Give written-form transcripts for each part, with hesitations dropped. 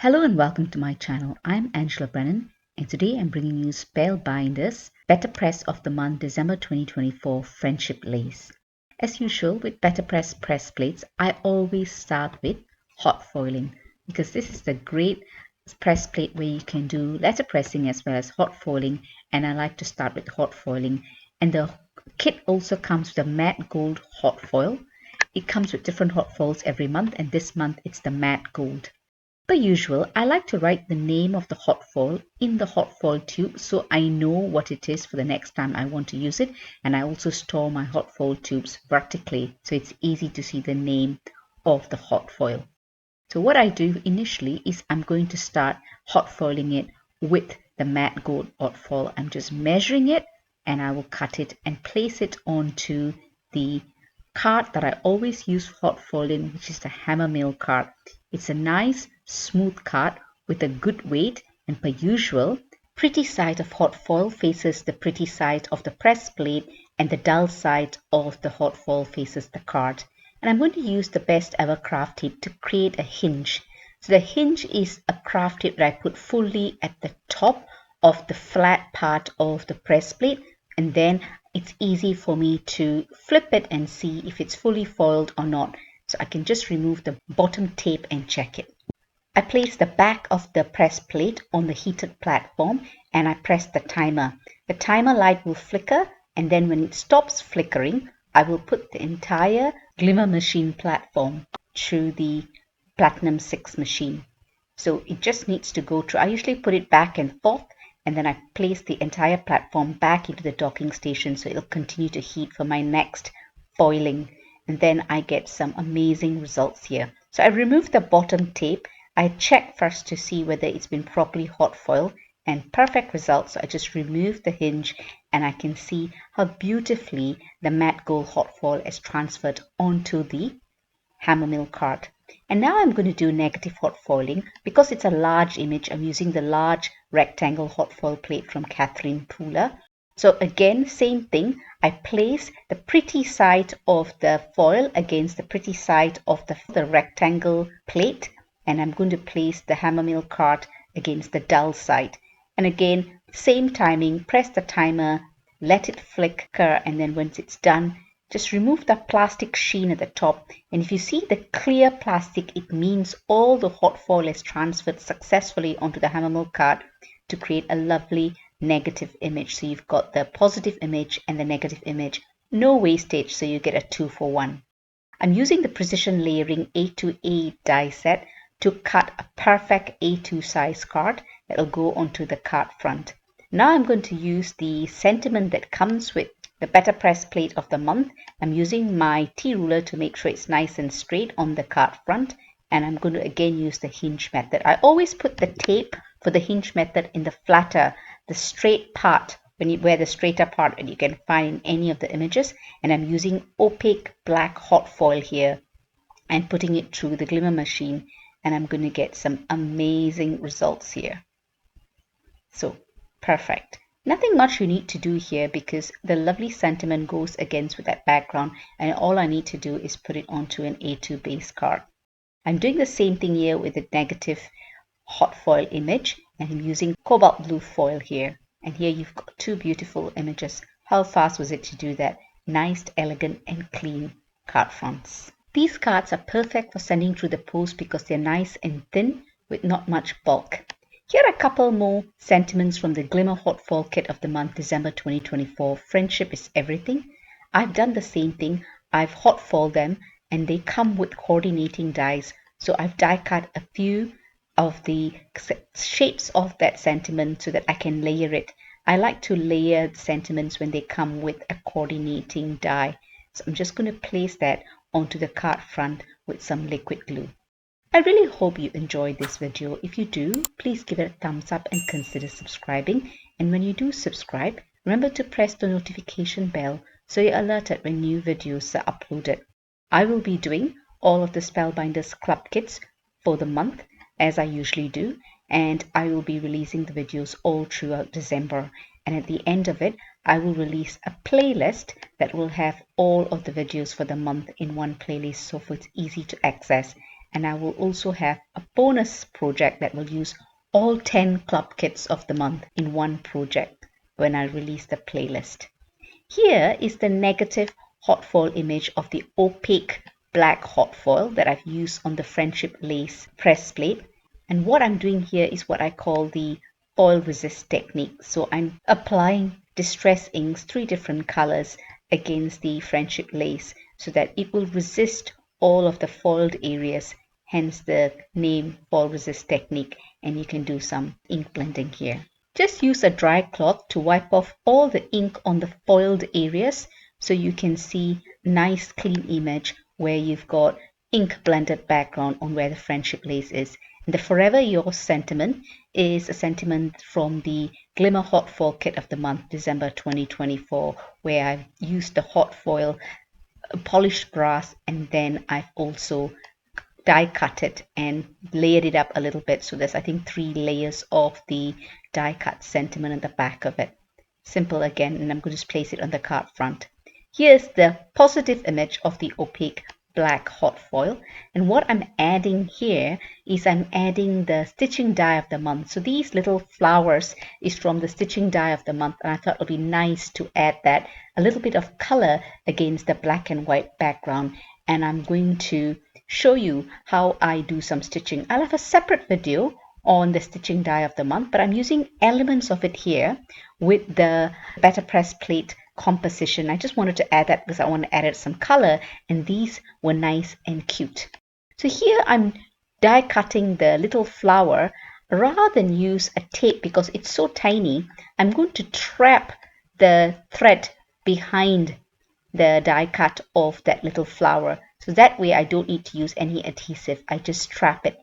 Hello and welcome to my channel. I'm Angela Brennan and today I'm bringing you Spellbinders BetterPress of the month December 2024 Friendship Lace. As usual with BetterPress press plates, I always start with hot foiling because this is the great press plate where you can do letterpressing as well as hot foiling, and I like to start with hot foiling. And the kit also comes with a matte gold hot foil. It comes with different hot foils every month, and this month it's the matte gold. Per usual, I like to write the name of the hot foil in the hot foil tube so I know what it is for the next time I want to use it, and I also store my hot foil tubes vertically so it's easy to see the name of the hot foil. So what I do initially is I'm going to start hot foiling it with the matte gold hot foil. I'm just measuring it and I will cut it and place it onto the card that I always use for hot foiling, which is the Hammermill card. It's a nice smooth card with a good weight, and per usual, pretty side of hot foil faces the pretty side of the press plate and the dull side of the hot foil faces the card. And I'm going to use the best ever craft tip to create a hinge. So the hinge is a craft tip that I put fully at the top of the flat part of the press plate, and then it's easy for me to flip it and see if it's fully foiled or not. So I can just remove the bottom tape and check it. I place the back of the press plate on the heated platform and I press the timer. The timer light will flicker, and then when it stops flickering, I will put the entire Glimmer machine platform through the Platinum 6 machine. So it just needs to go through. I usually put it back and forth, and then I place the entire platform back into the docking station so it'll continue to heat for my next foiling. And then I get some amazing results here. So I remove the bottom tape. I check first to see whether it's been properly hot foiled, and perfect results. So I just remove the hinge and I can see how beautifully the matte gold hot foil is transferred onto the Hammermill card. And now I'm going to do negative hot foiling. Because it's a large image, I'm using the large rectangle hot foil plate from Catherine Pooler. So again, same thing. I place the pretty side of the foil against the pretty side of the rectangle plate, and I'm going to place the Hammermill card against the dull side. And again, same timing, press the timer, let it flicker, and then once it's done, just remove the plastic sheen at the top. And if you see the clear plastic, it means all the hot foil is transferred successfully onto the Hammermill card to create a lovely negative image. So you've got the positive image and the negative image, no wastage, so you get a 2-for-1. I'm using the precision layering A2A die set to cut a perfect A2 size card that will go onto the card front. Now I'm going to use the sentiment that comes with the BetterPress plate of the month. I'm using my T ruler to make sure it's nice and straight on the card front, and I'm going to again use the hinge method. I always put the tape for the hinge method in the flatter, the straight part, where the straighter part that you can find in any of the images, and I'm using opaque black hot foil here and putting it through the Glimmer machine, and I'm going to get some amazing results here. So perfect. Nothing much you need to do here because the lovely sentiment goes against with that background, and all I need to do is put it onto an A2 base card. I'm doing the same thing here with the negative hot foil image, and I'm using cobalt blue foil here. And here you've got two beautiful images. How fast was it to do that? Nice, elegant and clean card fronts. These cards are perfect for sending through the post because they're nice and thin with not much bulk. Here are a couple more sentiments from the Glimmer Hot Foil Kit of the month, December 2024. Friendship is everything. I've done the same thing. I've hot foiled them and they come with coordinating dies. So I've die cut a few of the shapes of that sentiment so that I can layer it. I like to layer the sentiments when they come with a coordinating die. So I'm just going to place that onto the card front with some liquid glue. I really hope you enjoyed this video. If you do, please give it a thumbs up and consider subscribing. And when you do subscribe, remember to press the notification bell so you're alerted when new videos are uploaded. I will be doing all of the Spellbinders Club kits for the month as I usually do, and I will be releasing the videos all throughout December. And at the end of it, I will release a playlist that will have all of the videos for the month in one playlist, so it's easy to access. and I will also have a bonus project that will use all 10 club kits of the month in one project when I release the playlist. Here is the negative hot foil image of the opaque black hot foil that I've used on the Friendship Lace press plate. And what I'm doing here is what I call the foil resist technique. So I'm applying distress inks, 3 different colors against the Friendship Lace so that it will resist all of the foiled areas, hence the name foil resist technique. And you can do some ink blending here. Just use a dry cloth to wipe off all the ink on the foiled areas so you can see nice clean image where you've got ink blended background on where the Friendship Lace is. And the Forever Yours sentiment is a sentiment from the Glimmer Hot Foil Kit of the Month, December 2024, where I've used the hot foil, polished brass, and then I've also die cut it and layered it up a little bit. So there's, I think, 3 layers of the die cut sentiment at the back of it. Simple again, and I'm going to just place it on the card front. Here's the positive image of the opaque black hot foil, and what I'm adding here is I'm adding the stitching die of the month. So these little flowers is from the stitching die of the month, and I thought it would be nice to add that a little bit of color against the black and white background. And I'm going to show you how I do some stitching. I'll have a separate video on the stitching die of the month, but I'm using elements of it here with the BetterPress plate composition. I just wanted to add that because I want to add some color, and these were nice and cute. So here I'm die cutting the little flower. Rather than use a tape because it's so tiny, I'm going to trap the thread behind the die cut of that little flower. So that way I don't need to use any adhesive. I just trap it.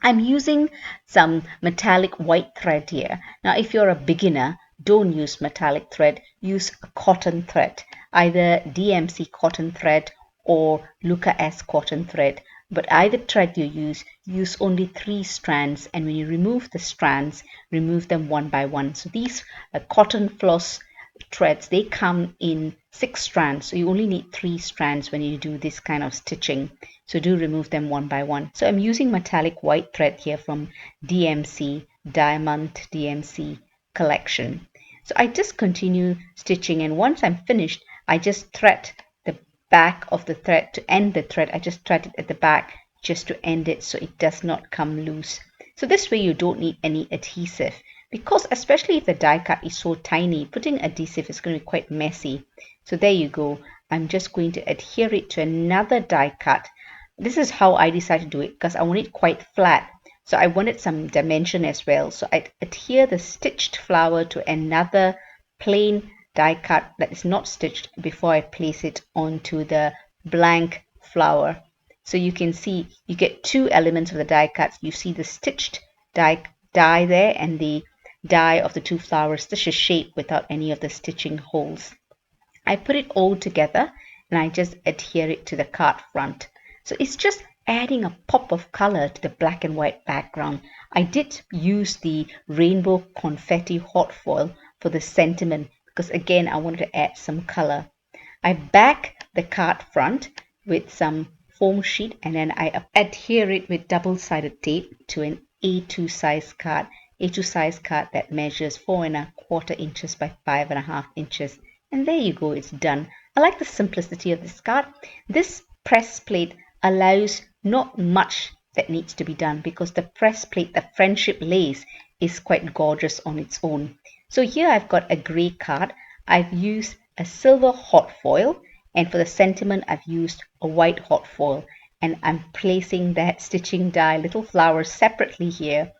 I'm using some metallic white thread here. Now, if you're a beginner, don't use metallic thread. Use a cotton thread, either DMC cotton thread or Luca S cotton thread. But either thread you use only 3 strands. And when you remove the strands, remove them one by one. So these cotton floss threads, they come in 6 strands, so you only need 3 strands when you do this kind of stitching. So do remove them one by one. So I'm using metallic white thread here from DMC Diamond DMC collection. So I just continue stitching, and once I'm finished, I just thread the back of the thread to end the thread. I just thread it at the back just to end it so it does not come loose. So this way you don't need any adhesive, because especially if the die cut is so tiny, putting adhesive is going to be quite messy. So there you go. I'm just going to adhere it to another die cut. This is how I decided to do it because I want it quite flat. So I wanted some dimension as well. So I adhere the stitched flower to another plain die cut that is not stitched before I place it onto the blank flower. So you can see you get 2 elements of the die cut. You see the stitched die there and the die of the 2 flowers. This is shape without any of the stitching holes. I put it all together and I just adhere it to the card front. So it's just adding a pop of color to the black and white background. I did use the rainbow confetti hot foil for the sentiment because again I wanted to add some color. I back the card front with some foam sheet and then I adhere it with double-sided tape to an A2 size card. A2 size card that measures 4¼ inches by 5½ inches. And there you go, it's done. I like the simplicity of this card. This press plate allows not much that needs to be done because the press plate, the Friendship Lace, is quite gorgeous on its own. So here I've got a grey card. I've used a silver hot foil, and for the sentiment I've used a white hot foil, and I'm placing that stitching die little flowers separately here,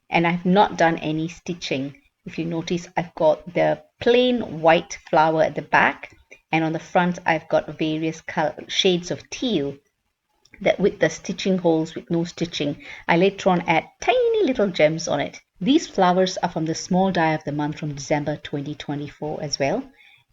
and I've not done any stitching. If you notice, I've got the plain white flower at the back, and on the front I've got various shades of teal that with the stitching holes with no stitching. I later on add tiny little gems on it. These flowers are from the small die of the month from December 2024 as well.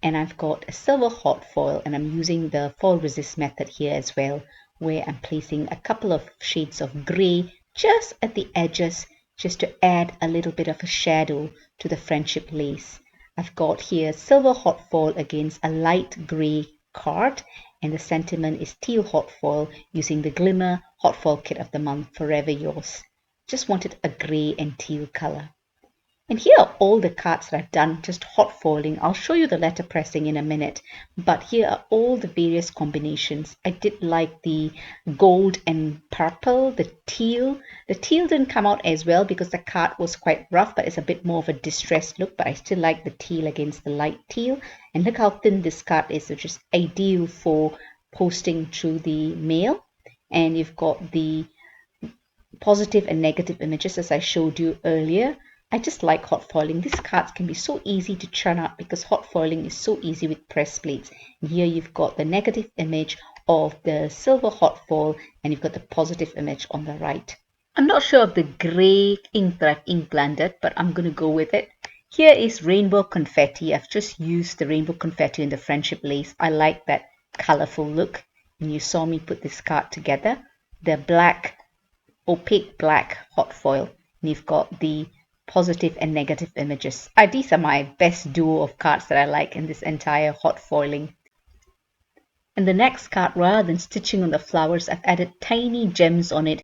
And I've got a silver hot foil, and I'm using the foil resist method here as well, where I'm placing a couple of shades of grey just at the edges, just to add a little bit of a shadow to the Friendship Lace. I've got here silver hot foil against a light grey card, and the sentiment is teal hot foil using the Glimmer hot foil kit of the month, Forever Yours. Just wanted a grey and teal color. And here are all the cards that I've done, just hot foiling. I'll show you the letter pressing in a minute, but here are all the various combinations. I did like the gold and purple, the teal. The teal didn't come out as well because the card was quite rough, but it's a bit more of a distressed look, but I still like the teal against the light teal. And look how thin this card is, which is ideal for posting through the mail. And you've got the positive and negative images as I showed you earlier. I just like hot foiling. These cards can be so easy to churn out because hot foiling is so easy with press plates. And here you've got the negative image of the silver hot foil and you've got the positive image on the right. I'm not sure of the grey ink that I've ink blended, but I'm going to go with it. Here is rainbow confetti. I've just used the rainbow confetti in the friendship lace. I like that colorful look. And you saw me put this card together. The black, opaque black hot foil. And you've got the positive and negative images. These are my best duo of cards that I like in this entire hot foiling. And the next card, rather than stitching on the flowers, I've added tiny gems on it.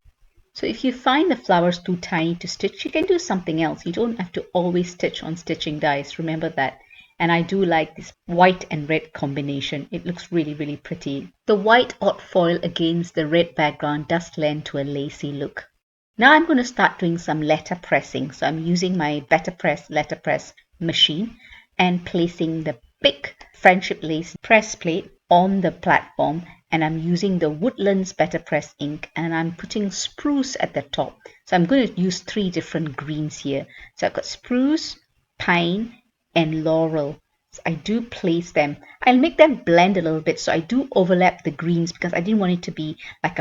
So if you find the flowers too tiny to stitch, you can do something else. You don't have to always stitch on stitching dies. Remember that. And I do like this white and red combination. It looks really, really pretty. The white hot foil against the red background does lend to a lacy look. Now I'm going to start doing some letter pressing. So I'm using my BetterPress letterpress machine and placing the big friendship lace press plate on the platform, and I'm using the Woodlands BetterPress ink and I'm putting spruce at the top. So I'm going to use 3 different greens here. So I've got spruce, pine and laurel. So I do place them. I'll make them blend a little bit, so I do overlap the greens because I didn't want it to be like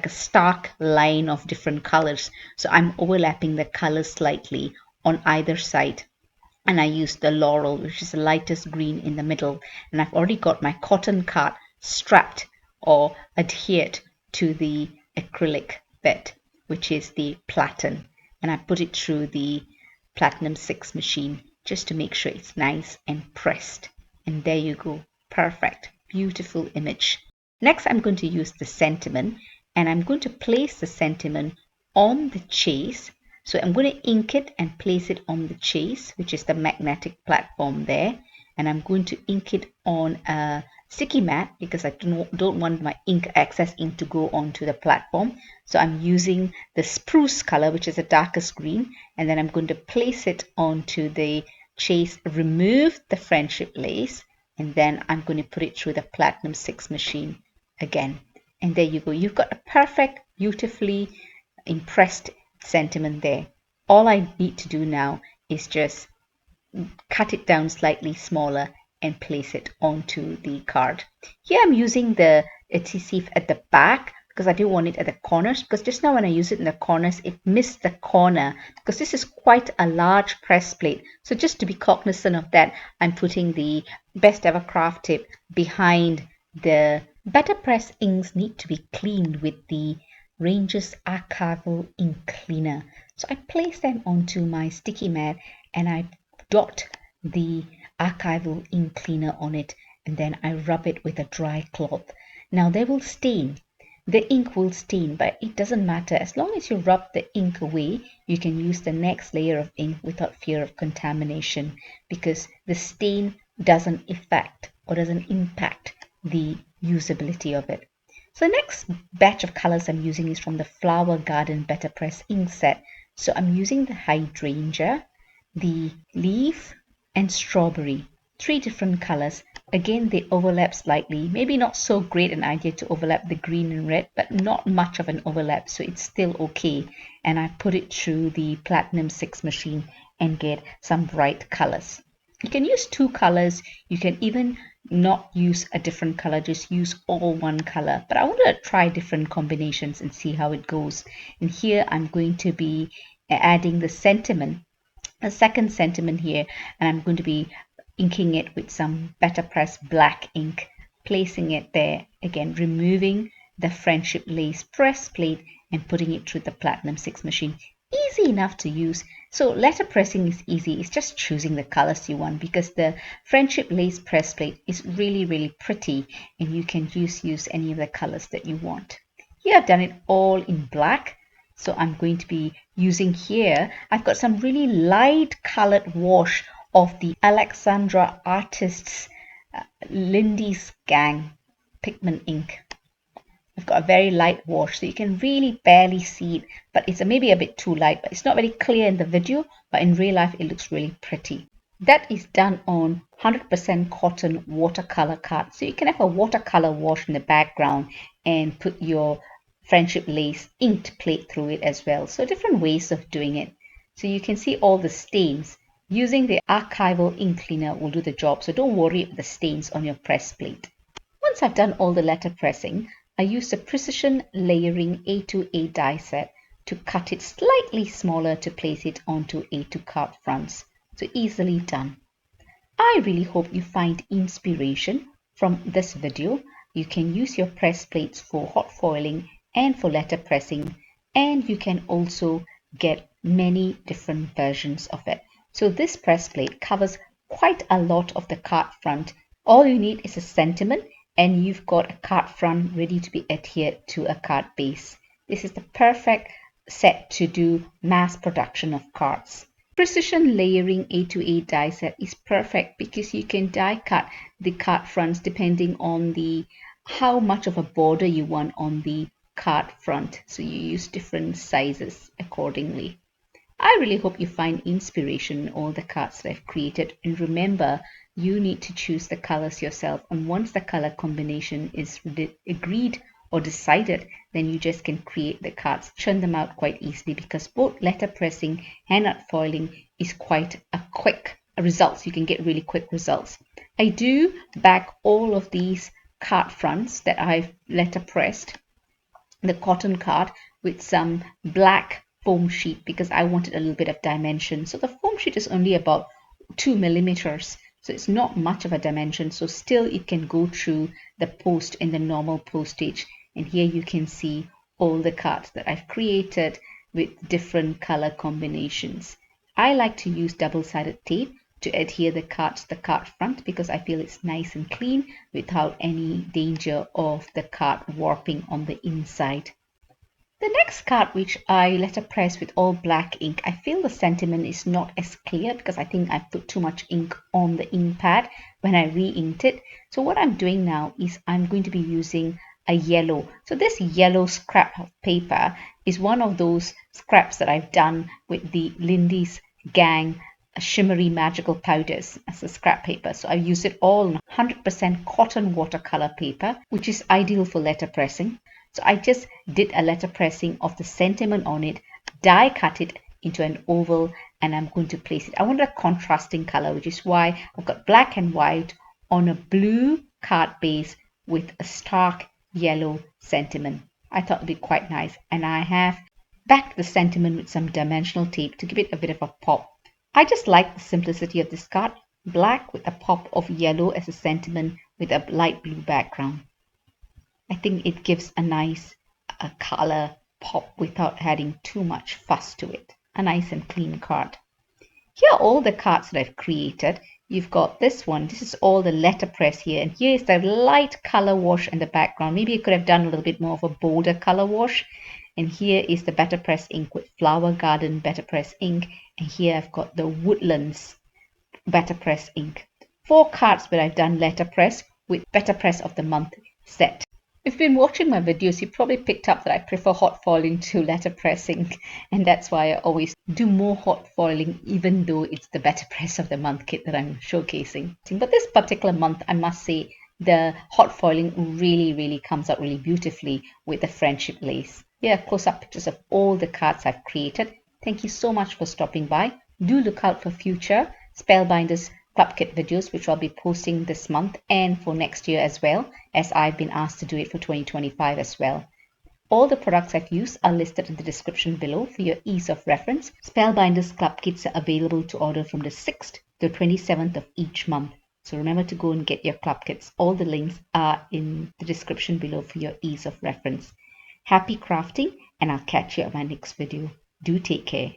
a stark line of different colors. So I'm overlapping the colors slightly on either side. And I use the laurel, which is the lightest green in the middle. And I've already got my cotton card strapped or adhered to the acrylic bed, which is the platen. And I put it through the Platinum 6 machine just to make sure it's nice and pressed. And there you go. Perfect. Beautiful image. Next, I'm going to use the sentiment. And I'm going to place the sentiment on the chase. So I'm going to ink it and place it on the chase, which is the magnetic platform there. And I'm going to ink it on a sticky mat because I don't want my excess ink to go onto the platform. So I'm using the spruce color, which is the darkest green. And then I'm going to place it onto the chase, remove the friendship lace, and then I'm going to put it through the Platinum 6 machine again. And there you go. You've got a perfect, beautifully impressed sentiment there. All I need to do now is just cut it down slightly smaller and place it onto the card. Here I'm using the adhesive at the back because I do want it at the corners, because just now when I use it in the corners, it missed the corner because this is quite a large press plate. So just to be cognizant of that, I'm putting the Best Ever Craft tip behind the BetterPress inks. Need to be cleaned with the Ranger's Archival Ink Cleaner. So I place them onto my sticky mat and I dot the Archival Ink Cleaner on it, and then I rub it with a dry cloth. Now they will stain. The ink will stain, but it doesn't matter. As long as you rub the ink away, you can use the next layer of ink without fear of contamination, because the stain doesn't affect or doesn't impact the usability of it. So the next batch of colors I'm using is from the Flower Garden BetterPress ink set. So I'm using the Hydrangea, the Leaf and Strawberry, 3 different colors. Again, they overlap slightly. Maybe not so great an idea to overlap the green and red, but not much of an overlap, so it's still okay. And I put it through the Platinum 6 machine and get some bright colors. You can use 2 colors. You can even not use a different color, just use all 1 color. But I want to try different combinations and see how it goes. And here I'm going to be adding the sentiment, a second sentiment here, and I'm going to be inking it with some BetterPress black ink, placing it there, again removing the Friendship Lace press plate and putting it through the Platinum 6 machine. Easy enough to use. So letter pressing is easy. It's just choosing the colors you want, because the Friendship Lace press plate is really, really pretty and you can use any of the colors that you want. Here I've done it all in black. So I'm going to be using here, I've got some really light colored wash of the Alexandra Artists Lindy's Gang pigment ink. I've got a very light wash, so you can really barely see it, but it's maybe a bit too light, but it's not very clear in the video, but in real life it looks really pretty. That is done on 100% cotton watercolor card. So you can have a watercolor wash in the background and put your friendship lace inked plate through it as well. So different ways of doing it. So you can see all the stains. Using the archival ink cleaner will do the job, so don't worry about the stains on your press plate. Once I've done all the letter pressing, I used a precision layering A2A die set to cut it slightly smaller to place it onto A2 card fronts. So easily done. I really hope you find inspiration from this video. You can use your press plates for hot foiling and for letter pressing, and you can also get many different versions of it. So this press plate covers quite a lot of the card front. All you need is a sentiment and you've got a card front ready to be adhered to a card base. This is the perfect set to do mass production of cards. Precision layering A2A die set is perfect because you can die cut the card fronts depending on how much of a border you want on the card front. So you use different sizes accordingly. I really hope you find inspiration in all the cards that I've created, and remember, you need to choose the colors yourself, and once the color combination is agreed or decided, then you just can create the cards, churn them out quite easily, because both letter pressing and art foiling is quite a quick results. You can get really quick results. I do back all of these card fronts that I've letter pressed, the cotton card, with some black foam sheet because I wanted a little bit of dimension. So the foam sheet is only about 2 millimeters, so it's not much of a dimension, so still it can go through the post in the normal postage. And here you can see all the cards that I've created with different color combinations. I like to use double-sided tape to adhere the cards to the card front because I feel it's nice and clean without any danger of the card warping on the inside. The next card, which I letter press with all black ink, I feel the sentiment is not as clear because I think I put too much ink on the ink pad when I re-inked it. So what I'm doing now is I'm going to be using a yellow. So this yellow scrap of paper is one of those scraps that I've done with the Lindy's Gang shimmery magical powders as a scrap paper. So I use it all on 100% cotton watercolor paper, which is ideal for letter pressing. So I just did a letter pressing of the sentiment on it, die cut it into an oval, and I'm going to place it. I wanted a contrasting color, which is why I've got black and white on a blue card base with a stark yellow sentiment. I thought it'd be quite nice, and I have backed the sentiment with some dimensional tape to give it a bit of a pop. I just like the simplicity of this card, black with a pop of yellow as a sentiment with a light blue background. I think it gives a nice color pop without adding too much fuss to it. A nice and clean card. Here are all the cards that I've created. You've got this one. This is all the letterpress here. And here is the light color wash in the background. Maybe I could have done a little bit more of a bolder color wash. And here is the BetterPress ink with Flower Garden BetterPress ink. And here I've got the Woodlands BetterPress ink. 4 cards where I've done letterpress with BetterPress of the Month set. If you've been watching my videos, you probably picked up that I prefer hot foiling to letter pressing, and that's why I always do more hot foiling even though it's the BetterPress of the Month kit that I'm showcasing. But this particular month, I must say, the hot foiling really comes out really beautifully with the friendship lace. Here are close-up pictures of all the cards I've created. Thank you so much for stopping by. Do look out for future Spellbinders Clubkit videos, which I'll be posting this month and for next year as well, as I've been asked to do it for 2025 as well. All the products I've used are listed in the description below for your ease of reference. Spellbinders Club Kits are available to order from the 6th to 27th of each month. So remember to go and get your club kits. All the links are in the description below for your ease of reference. Happy crafting, and I'll catch you at my next video. Do take care.